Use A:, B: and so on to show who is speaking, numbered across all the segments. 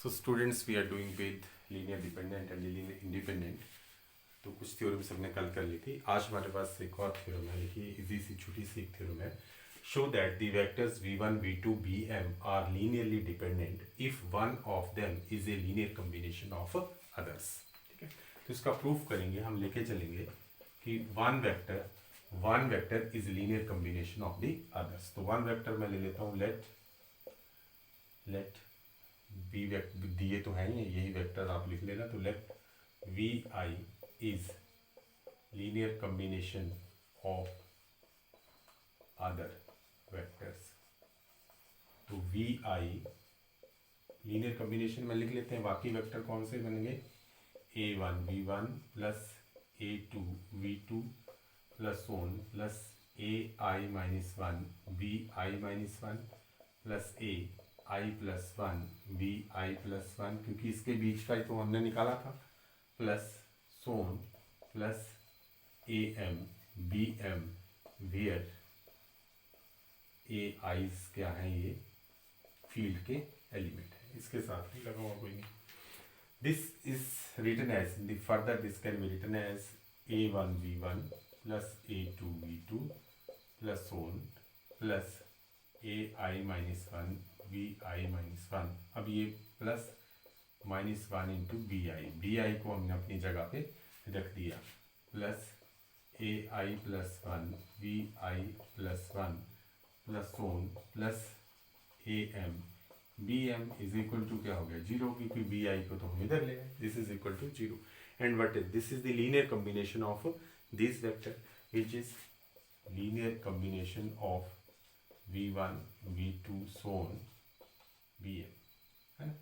A: So students, we are doing with linear dependent and linear independent. तो कुछ theorems हमने कल कर ली थी. आज हमारे पास एक और थ्योरम है. देखिए इजी सी छोटी सी एक थ्योरम है. Show that the vectors v1, v2, vm are linearly dependent if one of them is a linear combination of others. ठीक है, तो इसका प्रूफ करेंगे. हम लेके चलेंगे कि one vector is linear combination of the others. तो वन वेक्टर मैं ले लेता हूँ. लेट बी वेक्टर दिए तो हैं यही वेक्टर आप लिख लेना. तो let v i is linear combination of other vectors. तो वी आई लीनियर कॉम्बिनेशन में लिख लेते हैं. बाकी वेक्टर कौन से बनेंगे? a1 v1 plus a2 v2 plus on plus ai minus one vi minus one plus ai plus one vi plus one, क्योंकि इसके बीच का ही तो हमने निकाला था, plus so on plus am bm where ai क्या है? ये फील्ड के एलिमेंट है. इसके साथ ही लगा हुआ कोई नहीं. This is written as this can be written as a1 v1 plus a2 v2 plus so on plus ai minus 1 vi minus 1. अब ये plus minus one into b i को हमने अपनी जगह पे रख दिया, plus a i plus one v i plus one plus so on plus a m b m is equal to क्या हो गया? जीरो, क्योंकि बी आई को तो हम इधर ले गए. This is equal to zero. And what is this? Is the linear combination of this vector which is linear combination of v1 v2 so on vm, है ना?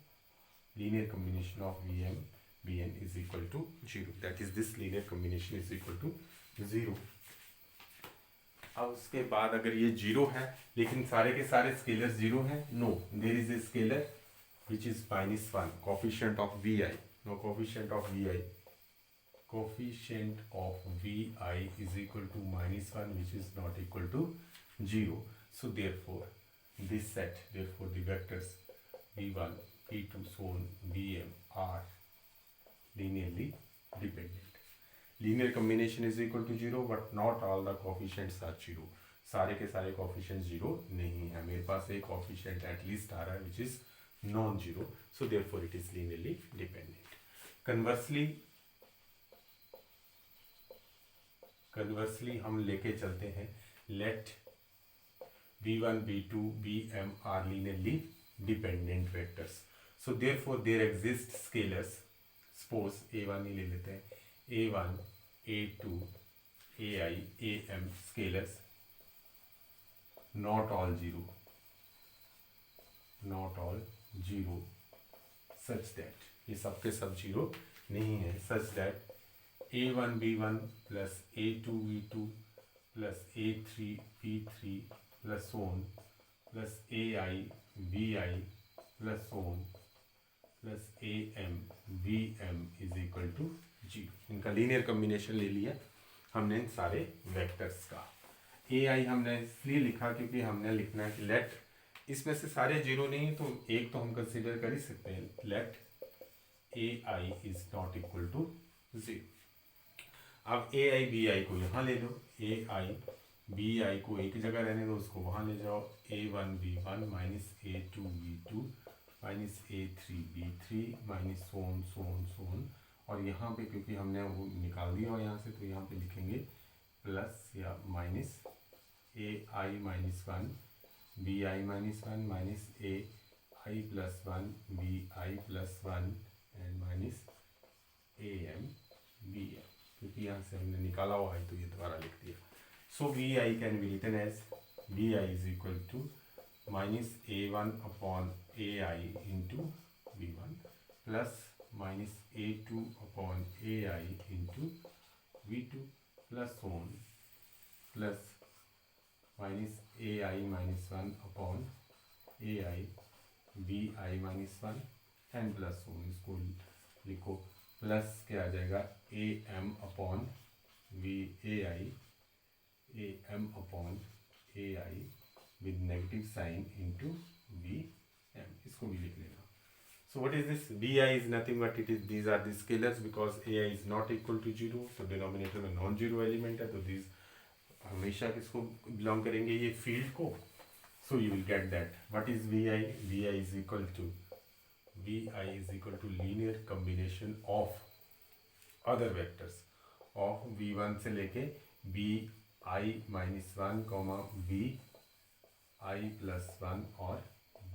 A: Linear combination of vm bn is equal to 0. that is this linear combination is equal to 0. अब उसके बाद अगर ये zero है लेकिन सारे के सारे स्केलर जीरो हैं, no, there is a scalar which is minus one, coefficient of v i, no, coefficient of v i, coefficient of v i is equal to minus one which is not equal to zero. So therefore this set, therefore the vectors v1 v2 so on vm are linearly dependent. Linear combination is equal to zero but not all the coefficients are zero. सारे के सारे coefficients zero नहीं है. मेरे पास एक coefficient at least आ रहा है which is non zero. So therefore it is linearly dependent. Conversely हम लेके चलते हैं. Let v1 v2 vm are linearly dependent vectors. So therefore there exist scalars. Suppose a1 ही ले लेते हैं. a1 a2 ai am scalars not all zero such that ये सब के सब जीरो नहीं है, such that a1 b1 plus a2 v2 plus a3 v3 plus so on plus ai vi plus so on plus am vm is equal to zero. इनका linear combination ले लिया हमने इन सारे वेक्टर्स का. ए आई हमने इसलिए लिखा क्योंकि हमने लिखना है कि लेट, इसमें से सारे जीरो नहीं तो एक तो हम कंसीडर कर ही सकते हैं. Let a i is not equal to zero. अब ए आई बी आई को यहाँ ले लो. ए आई बी आई को एक जगह रहने दो, उसको वहाँ ले जाओ. A one B one minus A two B two minus A three B three minus so on so on so on. और यहाँ पे क्योंकि हमने वो निकाल दिया और यहाँ से, तो यहाँ पे लिखेंगे प्लस या minus a i minus one b i minus one minus a i plus one b i plus one and minus a m b m, क्योंकि यहाँ से हमने निकाला हुआ है तो ये दोबारा लिख दिया. So v i can be written as b i is equal to minus a one upon a i into b one plus minus a2 upon ai into v2 plus so on plus minus ai minus 1 upon ai vi minus 1 and plus so on. इसको लिखो plus क्या आ जाएगा? am upon am upon ai with negative sign into vm. इसको भी लिख लेना. So what is this? Bi is nothing but it is, these are the scalars because ai is not equal to 0, तो denominator में non zero element है, तो these हमेशा किसको बिलोंग करेंगे, ये फील्ड को. So you will get that. What is vi? Vi is equal to linear combination of other vectors of v1 से लेके bi minus 1 bi plus 1 और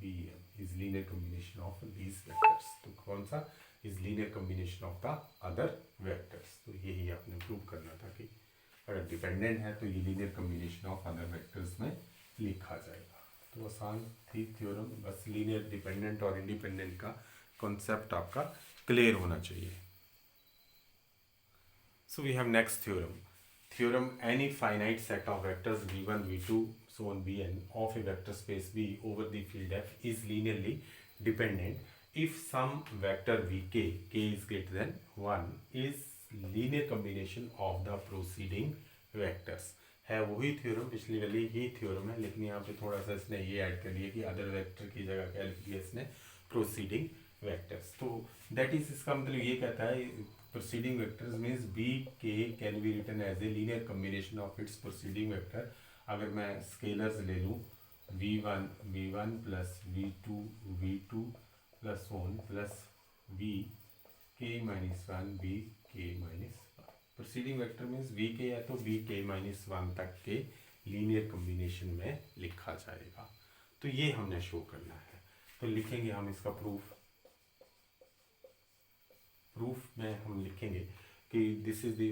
A: bm is linear combination of these vectors. तो कौन सा is linear combination of the other vectors. तो यही आपने prove करना था कि अगर डिपेंडेंट है तो ये linear combination of other vectors में लिखा जाएगा. तो आसान थी थ्योरम, बस लीनियर डिपेंडेंट और इंडिपेंडेंट का कॉन्सेप्ट आपका क्लियर होना चाहिए. So we have next theorem. Theorem, any finite set of vectors v1, v2, so on bn of a vector space V over the field F is linearly dependent if some vector vk, k is greater than 1, is linear combination of the preceding vectors. है वही theorem, पिछली वाली ही theorem है, लेकिन यहाँ पे थोड़ा सा इसने ये ऐड कर दिया कि अदर वेक्टर की जगह क्या लिख दिया इसने, प्रोसीडिंग वेक्टर्स. तो दैट इज, इसका मतलब ये कहता है proceeding vectors means b k can be written as a linear combination of its proceeding vector. अगर मैं स्केलर्स ले लूँ v1 plus v2 plus one plus vk minus 1 vk minus 1. Proceeding vector means vk है तो vk minus 1 तक के linear combination में लिखा जाएगा. तो ये हमने शो करना है. तो लिखेंगे हम इसका प्रूफ में हम लिखेंगे कि this is the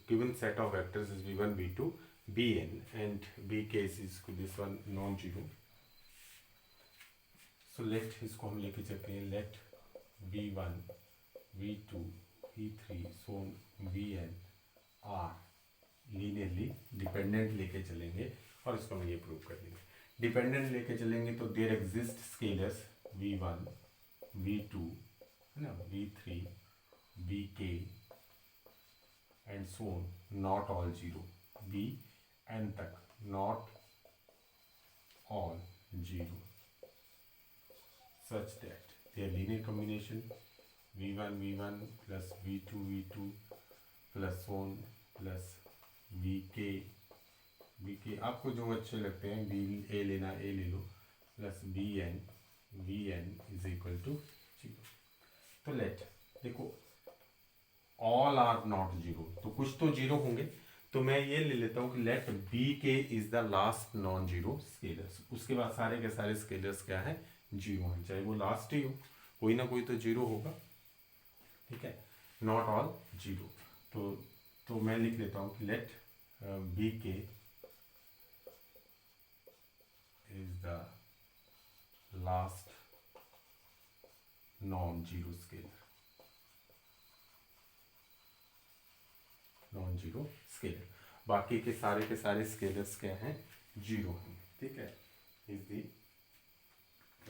A: given set of vectors is v1 v2 bn and bk is this one non zero. So let इसको हम लेके चलते हैं, let v1 v2 v3 so vn are linearly dependent लेके चलेंगे और इसको हम ये प्रूव कर देंगे. डिपेंडेंट लेके चलेंगे तो there exist scalars v1 v2 है ना, v3 vk and so on, not all zero, bn तक not all zero, such that their linear combination v1 plus v2 plus on plus vk आपको जो अच्छे लगते हैं, a लेना a ले लो, plus vn is equal to 0. तो लेट देखो ऑल आर नॉट जीरो, तो कुछ तो जीरो होंगे, तो मैं ये ले लेता हूँ कि let bk is the last non zero scalars. उसके बाद सारे के सारे स्केलर्स क्या है, जीरो है, चाहे वो लास्ट ही हो, कोई ना कोई तो जीरो होगा. ठीक है, नॉट ऑल जीरो. तो मैं लिख लेता हूँ कि let bk is the last non zero scalar, non zero scalar. बाकी के सारे स्केलर्स क्या हैं, जीरो हैं. ठीक है, is the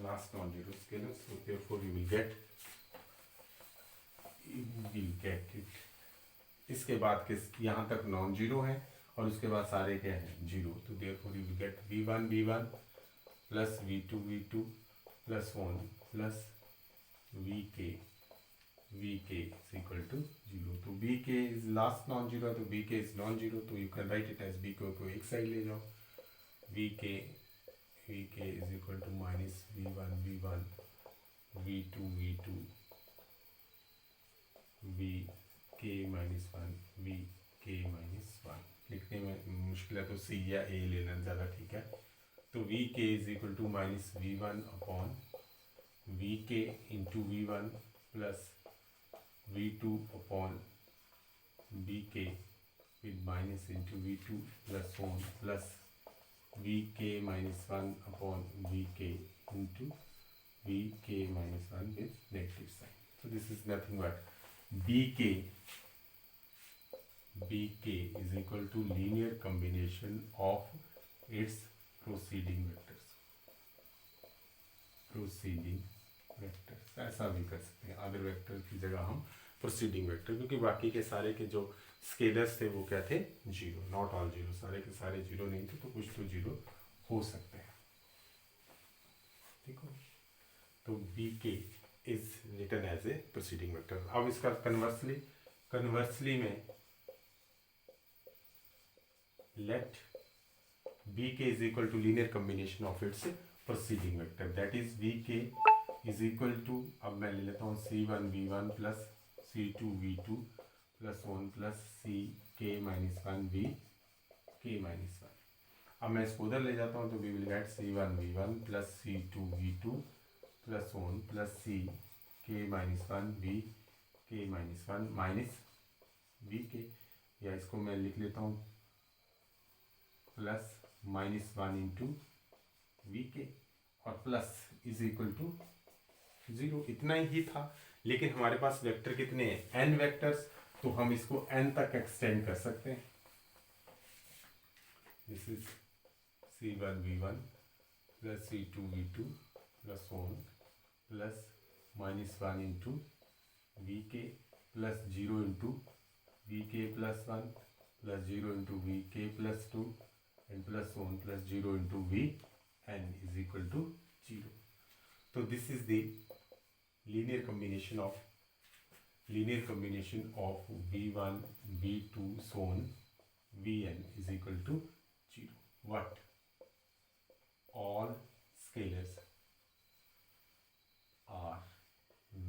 A: last non-zero scalar, so therefore you will get it. इसके बाद के यहाँ तक नॉन जीरो है और उसके बाद सारे क्या हैं, जीरो. तो therefore you will get v1 plus v2 plus 1 plus vk is equal to 0. तो bk is last non zero, तो bk is नॉन जीरो, तो you can write it as bk को एक साइड ले जाओ, vk is equal to minus v1 v2 vk minus 1 vk minus 1. लिखने में मुश्किल है तो c या a लेना ज़्यादा ठीक है. तो vk is equal to minus v1 upon vk into v1 plus v2 upon vk with minus into v2 plus 1 plus vk minus 1 upon vk into vk minus 1 with negative sign. So this is nothing but bk is equal to linear combination of its preceding vectors. ऐसा भी कर सकते हैं, other vector की जगह हम proceeding vector, क्योंकि बाकी के सारे के जो स्केलर्स थे वो क्या थे, जीरो, नॉट ऑल जीरो. सारे के सारे जीरो नहीं थे तो कुछ तो जीरो हो सकते हैं. ठीक हो, तो bk इज written as a proceeding vector. अब इसका कन्वर्सली में let b k is equal to linear combination of its proceeding vector, that is v k is equal to, अब मैं ले लेता हूँ C1V1 plus C2V2 plus 1 plus CK-1 V K-1। अब मैं इसको उधर ले जाता हूँ तो we will get C1V1 plus C2V2 plus 1 plus CK-1 V K-1 minus VK, या इसको मैं लिख लेता हूँ प्लस -1 इंटू VK और प्लस इज इक्वल टू 0। इतना ही था, लेकिन हमारे पास वेक्टर कितने हैं, n वेक्टर्स, तो हम इसको n तक एक्सटेंड कर सकते हैं। This is C1V1 plus C2V2 plus 1 plus -1 into VK plus 0 into VK plus 1 plus 0 into VK plus 2 and plus 1 plus 0 into Vn is equal to 0। तो this is the linear combination of V1 V2 so on Vn is equal to 0. What? All scalars are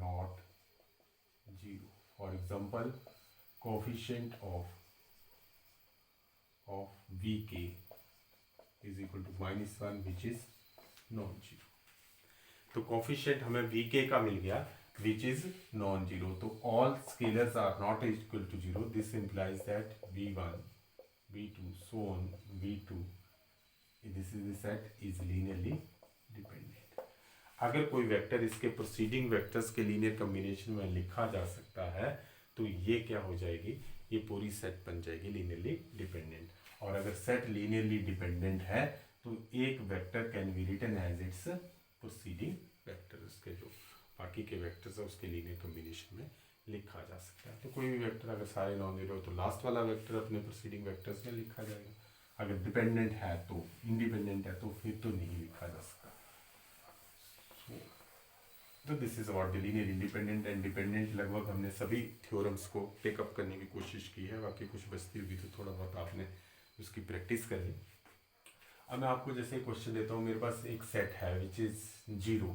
A: not 0. For example, coefficient of Vk is equal to -1 which is non-zero. तो coefficient हमें Vk का मिल गया which is non-zero, तो all scalars are not equal to 0. This implies that V1 V2 so on V2 this is the set is linearly dependent। अगर कोई vector इसके proceeding vectors के linear combination में लिखा जा सकता है तो ये क्या हो जाएगी, ये पूरी सेट बन जाएगी लीनियरली डिपेंडेंट। और अगर सेट लीनियरली डिपेंडेंट है तो एक vector can be written as its proceeding vector, उसके जो बाकी के वेक्टर्स है उसके लीनियर कम्बिनेशन में लिखा जा सकता है। तो कोई भी वेक्टर अगर सारे नॉन जीरो तो लास्ट वाला वेक्टर अपने प्रोसीडिंग वेक्टर्स में लिखा जाएगा, अगर डिपेंडेंट है तो, इंडिपेंडेंट है तो फिर तो नहीं लिखा जा सकता। तो this is about the linear independent and dependent. लगभग हमने सभी थ्योरम्स को पिकअप करने की कोशिश की है, बाकी कुछ बचती होगी तो थोड़ा बहुत आपने उसकी प्रैक्टिस कर ली। अब मैं आपको जैसे क्वेश्चन देता हूँ, मेरे पास एक सेट है विच इज़ 0,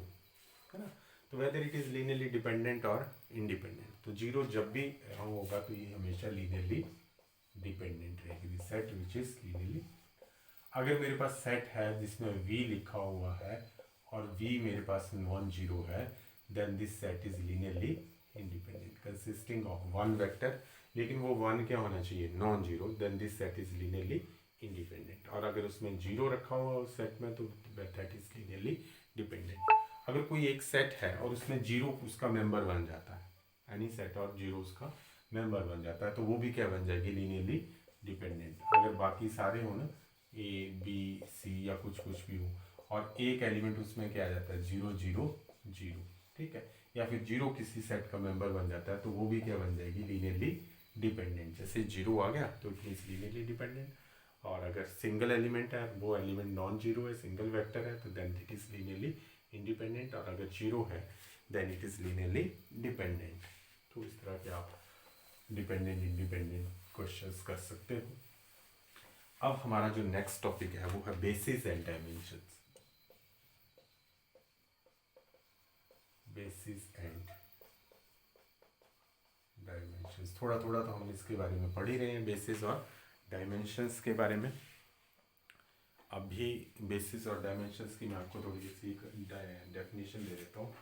A: है ना, तो whether it is linearly dependent और इंडिपेंडेंट, तो 0 जब भी होगा तो ये हमेशा लीनियरली डिपेंडेंट रहेगी, सेट विच इज़ लीनियरली। अगर मेरे पास सेट है जिसमें V लिखा हुआ है और V मेरे पास नॉन जीरो है, then this set is linearly independent consisting of one vector, लेकिन वो वन क्या होना चाहिए, non zero, then this set is linearly independent. और अगर उसमें जीरो रखा हुआ उस सेट में तो दैट इज लीनियरली डिपेंडेंट। अगर कोई एक सेट है और उसमें जीरो उसका मेंबर बन जाता है, एनी सेट और जीरो उसका मेंबर बन जाता है, तो वो भी क्या बन जाएगी, लीनियरली डिपेंडेंट। अगर बाकी सारे हो ना, A B C या कुछ भी हो और एक एलिमेंट उसमें क्या आ जाता है, 0 0 0, ठीक है, या फिर 0 किसी सेट का मेंबर बन जाता है तो वो भी क्या बन जाएगी, लीनियरली डिपेंडेंट। जैसे 0 आ गया तो इट मीन्स लीनियरली डिपेंडेंट। और अगर सिंगल एलिमेंट है, वो एलिमेंट नॉन जीरो है, सिंगल वेक्टर है, तो then it is linearly independent. और अगर 0 है then it is linearly dependent. तो इस तरह के आप डिपेंडेंट इंडिपेंडेंट क्वेश्चंस कर सकते हो। अब हमारा जो नेक्स्ट टॉपिक है वो है basis and dimensions. Basis and dimensions, थोड़ा थोड़ा तो हम इसके बारे में पढ़ ही रहे हैं, बेसिस और डायमेंशंस के बारे में। अभी बेसिस और डायमेंशंस की मैं आपको थोड़ी सी डेफिनेशन दे देता हूँ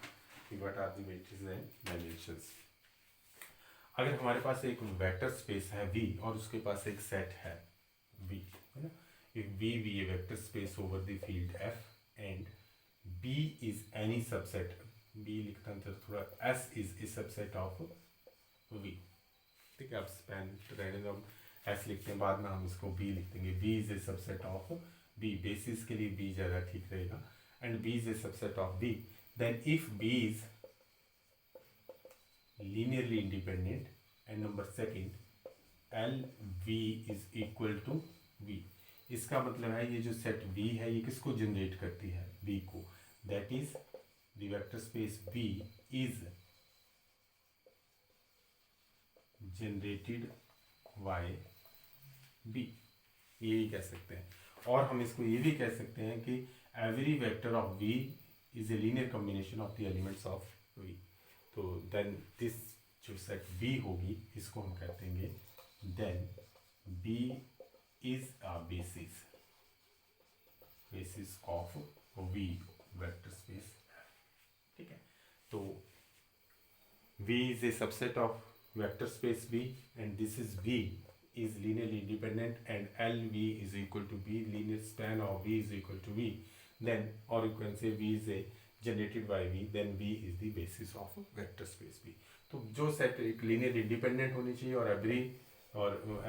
A: कि what are the basis and dimensions. अगर हमारे पास एक वेक्टर स्पेस है V और उसके पास एक सेट है V, है ना, if V be a vector space over the field F and B is any subset, B लिखता हूँ थोड़ा, S is a subset of V, ठीक है, आप स्पैन रहने दो, S लिखते हैं, बाद में हम इसको B लिख देंगे। B is a subset of B, basis के लिए B ज़्यादा ठीक रहेगा, and B is a subset of B, then if B is linearly independent and number second LV is equal to V, इसका मतलब है ये जो सेट V है ये किसको जनरेट करती है, V को, that is the vector space V is generated by B, ये कह सकते हैं। और हम इसको ये भी कह सकते हैं कि every vector of V is a linear combination of the elements of V. तो देन दिस जो सेट बी होगी इसको हम कहते हैं then B is a basis of V vector space. ठीक है, तो V is a subset of vector space V, and this is V is linearly independent, and LV is equal to V, linear span of V is equal to V. Then, or you can say V is a generated by V, then V is the basis of vector space V. तो जो set एक linear independent होनी चाहिए और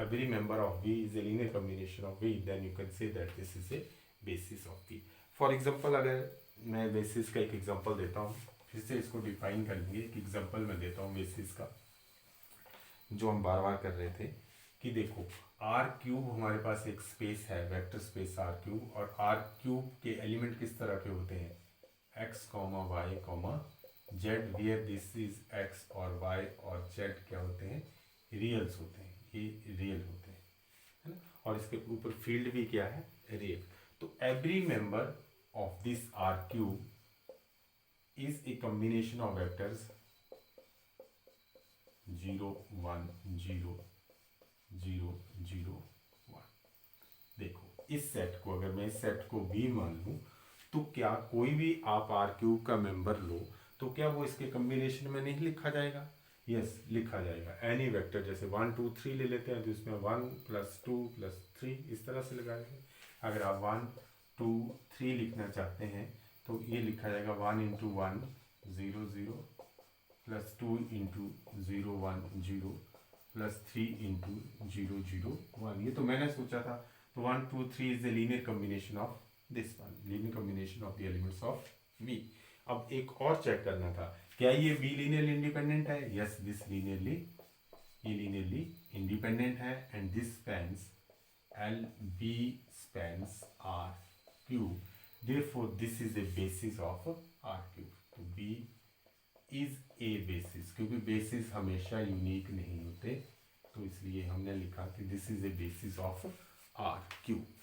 A: every member of V is a linear combination of V, then you can say that this is a basis of V. For example, अगर मैं basis का एक example देता हूँ, फिर से इसको डिफाइन कर लेंगे। एक एग्जांपल मैं देता हूँ बेसिस का, जो हम बार बार कर रहे थे कि देखो आर क्यूब हमारे पास एक स्पेस है, वेक्टर स्पेस आर क्यूब, और आर क्यूब के एलिमेंट किस तरह के होते हैं, x comma y comma z, where this is x और वाई और जेड क्या होते हैं, रियल्स होते हैं, ये रियल होते हैं, है ना। और इसके ऊपर फील्ड भी क्या है, रियल। तो every member of this R cube is a combination of vectors 0 1 0 0 0 1। देखो इस सेट को, अगर मैं इस सेट को भी मान लूं तो क्या कोई भी आप आर क्यूब का मेंबर लो तो क्या वो इसके कॉम्बिनेशन में नहीं लिखा जाएगा, यस लिखा जाएगा। एनी वेक्टर जैसे 1 2 3 ले लेते हैं तो इसमें 1 + 2 + 3 इस तरह से लगाएंगे। अगर आप 1 2 3 लिखना चाहते हैं तो ये लिखा जाएगा 1 × 1 0 0 + 2 × 0 1 0 + 3 × 0 0 1। ये तो मैंने सोचा था। तो 1 2 3 is the linear combination of this one, linear combination of the elements of V। अब एक और चेक करना था, क्या ये V लीनियरली इंडिपेंडेंट है, यस दिस लीनियरली, ये लीनियरली इंडिपेंडेंट है, and this spans LB spans R cube, therefore this is a basis of R cube। तो B is a basis, क्योंकि basis हमेशा यूनिक नहीं होते, तो इसलिए हमने लिखा कि this is a basis of R cube।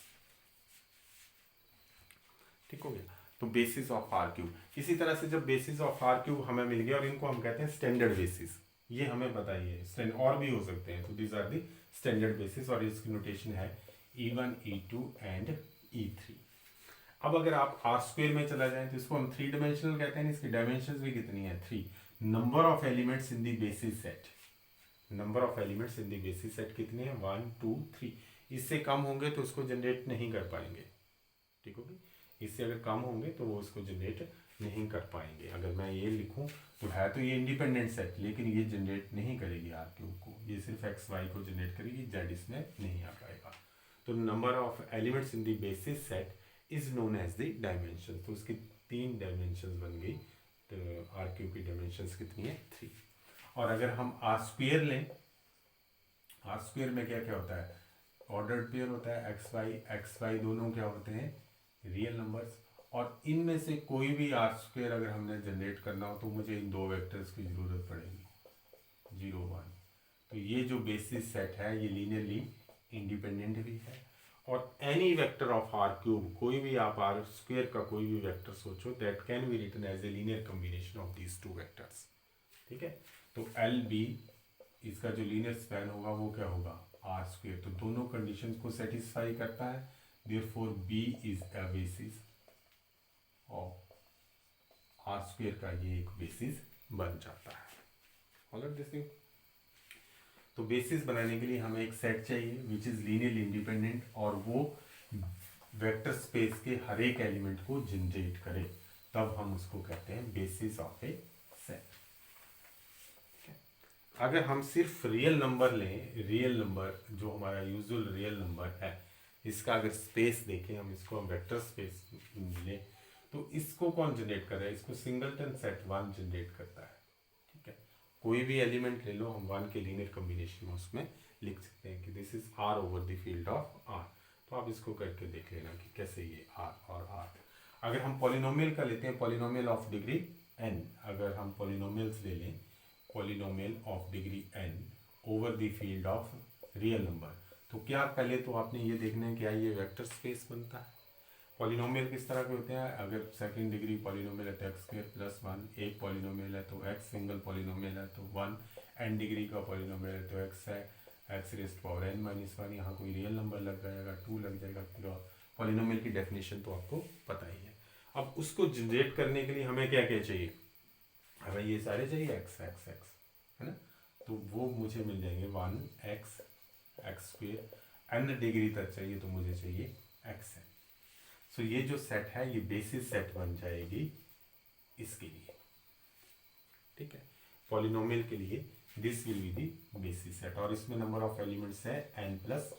A: ठीक हो गया, तो बेसिस ऑफ आर क्यूब। इसी तरह से जब बेसिस ऑफ आर क्यूब हमें मिल गया और इनको हम कहते हैं स्टैंडर्ड बेसिस, ये हमें बताइए, और भी हो सकते हैं, तो these are the standard basis, और इसकी नोटेशन है E1 E2 एंड E3। अब अगर आप आर स्क्वेयर में चला जाएं तो इसको हम 3 डायमेंशनल कहते हैं, इसकी डायमेंशंस भी कितनी है, 3। Number of elements in the basis set, number of elements in the basis set कितने हैं, 1 2 3। इससे कम होंगे तो उसको जनरेट नहीं कर पाएंगे, ठीक होगी, इससे अगर कम होंगे तो वो उसको जनरेट नहीं कर पाएंगे। अगर मैं ये लिखूं तो है तो ये इंडिपेंडेंट सेट, लेकिन ये जनरेट नहीं करेगी आर क्यूब को, ये सिर्फ एक्स वाई को जनरेट करेगी, जेड इसमें नहीं आ पाएगा। तो number of elements in the basis set is known as the dimension. तो उसकी 3 डायमेंशंस बन गई, तो आर क्यूब की डायमेंशंस कितनी है, 3। और अगर हम आर स्क्वेयर लें, आर स्क्वेयर में क्या क्या होता है, ऑर्डर्ड पेयर होता है, एक्स वाई दोनों क्या होते हैं, रियल नंबर्स, और इनमें से कोई भी आर स्क्वेयर अगर हमने जनरेट करना हो तो मुझे इन 2 वेक्टर्स की ज़रूरत पड़ेगी, 0 1। तो ये जो बेसिस सेट है ये लीनियरली इंडिपेंडेंट भी है, और any vector of R cube, कोई भी आप आर स्क्वेयर का कोई भी वेक्टर सोचो, that can be written as a linear combination of these 2 vectors. ठीक है, तो एल बी इसका जो लीनियर स्पैन होगा वो क्या होगा, आर स्क्वेयर। तो दोनों कंडीशंस को सेटिस्फाई करता है, therefore B is a basis of R square का ये एक बेसिस बन जाता है। ऑलराइट दिस थिंग, तो बेसिस बनाने के लिए हमें एक सेट चाहिए विच इज लीनियरली इंडिपेंडेंट, और वो वेक्टर स्पेस के हर एक एलिमेंट को जनरेट करे, तब हम उसको कहते हैं बेसिस ऑफ ए सेट। अगर हम सिर्फ रियल नंबर लें, रियल नंबर जो हमारा यूजुअल रियल नंबर है, इसका अगर स्पेस देखें, हम इसको वेक्टर स्पेस लें, तो इसको कौन जनरेट कर रहा है, इसको सिंगलटन सेट 1 जनरेट करता है। ठीक है, कोई भी एलिमेंट ले लो, हम 1 के लीनियर कॉम्बिनेशन में उसमें लिख सकते हैं कि this is R over the field of R. तो आप इसको करके देख लेना कि कैसे ये आर और आर। अगर हम पॉलिनोमियल का लेते हैं, पॉलिनोमियल ऑफ डिग्री n, अगर हम पॉलिनोमियल्स ले लें, polynomial of degree n, over the field of real number. तो क्या पहले तो आपने ये देखना है क्या ये वेक्टर स्पेस बनता है। पॉलिनोमियल किस तरह के होते हैं, अगर सेकंड डिग्री पॉलिनोमियल है तो एक्स स्क्वायर प्लस वन, एक पॉलिनोमियल है तो एक्स, सिंगल पॉलिनोमियल है तो वन, एन डिग्री का पॉलिनोमियल है तो एक्स है, x rest power n minus one, यहाँ कोई रियल नंबर लग जाएगा, टू लग जाएगा। पूरा पॉलिनोमियल की डेफिनेशन तो आपको पता ही है। अब उसको जनरेट करने के लिए हमें क्या क्या चाहिए, हमें ये सारे चाहिए एक्स एक्स एक्स, है ना। तो वो मुझे मिल जाएंगे one x, x square, n degree तक चाहिए तो मुझे चाहिए एक्स एन। सो ये जो सेट है ये बेसिस सेट बन जाएगी इसके लिए, ठीक है। पॉलिनोमियल के लिए this will be the basis set, और इसमें नंबर ऑफ एलिमेंट्स है एन प्लस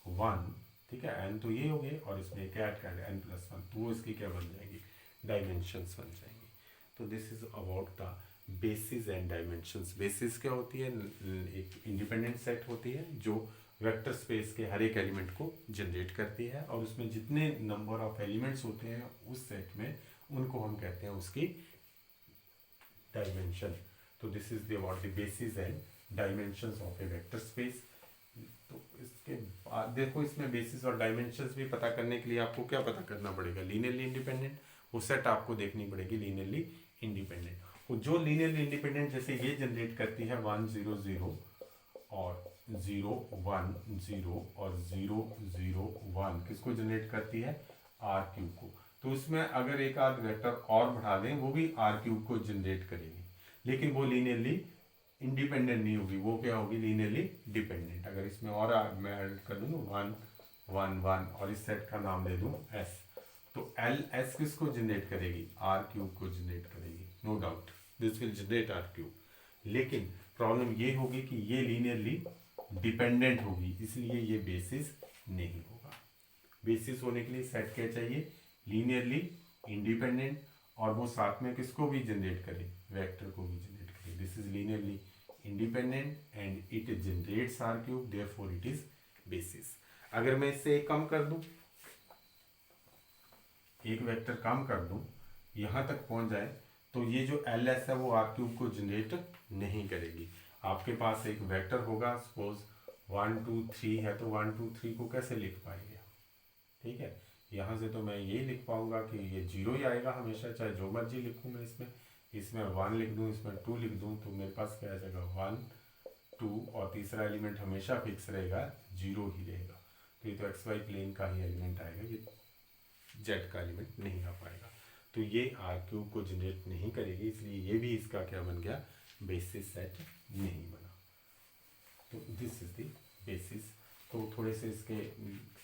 A: वन, ठीक है। एन तो ये हो गए और इसमें एक ऐड कर एन प्लस वन, तो वो इसकी क्या बन जाएगी, डायमेंशंस बन जाएंगी। तो this is about the basis and dimensions. Basis क्या होती है, एक इंडिपेंडेंट सेट होती है जो वेक्टर स्पेस के हर एक एलिमेंट को जनरेट करती है, और उसमें जितने नंबर ऑफ एलिमेंट्स होते हैं उस सेट में उनको हम कहते हैं उसकी डायमेंशन। तो this is about the basis and dimensions of A vector space. तो इसके बाद देखो इसमें बेसिस और डायमेंशंस भी पता करने के लिए आपको क्या पता करना पड़ेगा, लीनियरली इंडिपेंडेंट, वो सेट आपको देखनी पड़ेगी लीनियरली इंडिपेंडेंट। वो जो लीनियरली इंडिपेंडेंट जैसे ये जनरेट करती है 1 0 0 और 0 1 0 और 0 0 1, किसको जनरेट करती है, आर क्यूब को। तो उसमें अगर एक आध वेक्टर और बढ़ा दें वो भी आर क्यूब को जनरेट करेगी, लेकिन वो लीनियरली इंडिपेंडेंट नहीं होगी, वो क्या होगी, लीनियरली डिपेंडेंट। अगर इसमें और मैं ऐड कर दूँ 1 1 1 और इस सेट का नाम दे दूँ एस, तो एल एस किसको जनरेट करेगी, आर क्यूब को जनरेट करेगी, no doubt this will generate R cube. लेकिन प्रॉब्लम ये होगी कि ये लीनियरली डिपेंडेंट होगी, इसलिए ये बेसिस नहीं होगा। बेसिस होने के लिए सेट क्या चाहिए, लीनियरली इंडिपेंडेंट, और वो साथ में किसको भी जनरेट करे, वेक्टर को भी जनरेट करे। This is linearly independent and it generates R cube, therefore it is basis. अगर मैं इससे एक कम कर दूं, एक वेक्टर कम कर दूं, यहां तक पहुंच जाए, तो ये जो एल एस है वो आर क्यूब को जनरेट नहीं करेगी। आपके पास एक वेक्टर होगा, सपोज 1 2 3 है, तो 1 2 3 को कैसे लिख पाएंगे, ठीक है। यहाँ से तो मैं यही लिख पाऊंगा कि ये जीरो ही आएगा हमेशा, चाहे जो मर्जी लिखूँ मैं इसमें, इसमें 1 लिख दूँ, इसमें 2 लिख दूँ, तो मेरे पास क्या आ जाएगा 1 2, और तीसरा एलिमेंट हमेशा फिक्स रहेगा, जीरो ही रहेगा। तो ये तो एक्स वाई प्लेन का ही एलिमेंट आएगा, ये जेड का एलिमेंट नहीं आ पाएगा। तो ये आर क्यूब को जनरेट नहीं करेगी, इसलिए ये भी इसका क्या बन गया, बेसिस सेट नहीं बना। तो दिस इज द बेसिस। तो थोड़े से इसके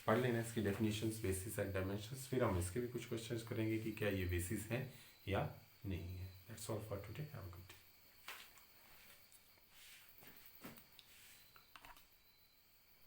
A: पढ़ लेना, इसकी डेफिनेशंस, बेसिस एंड डायमेंशंस, फिर हम इसके भी कुछ क्वेश्चंस करेंगे कि क्या ये बेसिस है या नहीं है। That's all for today, have a good day.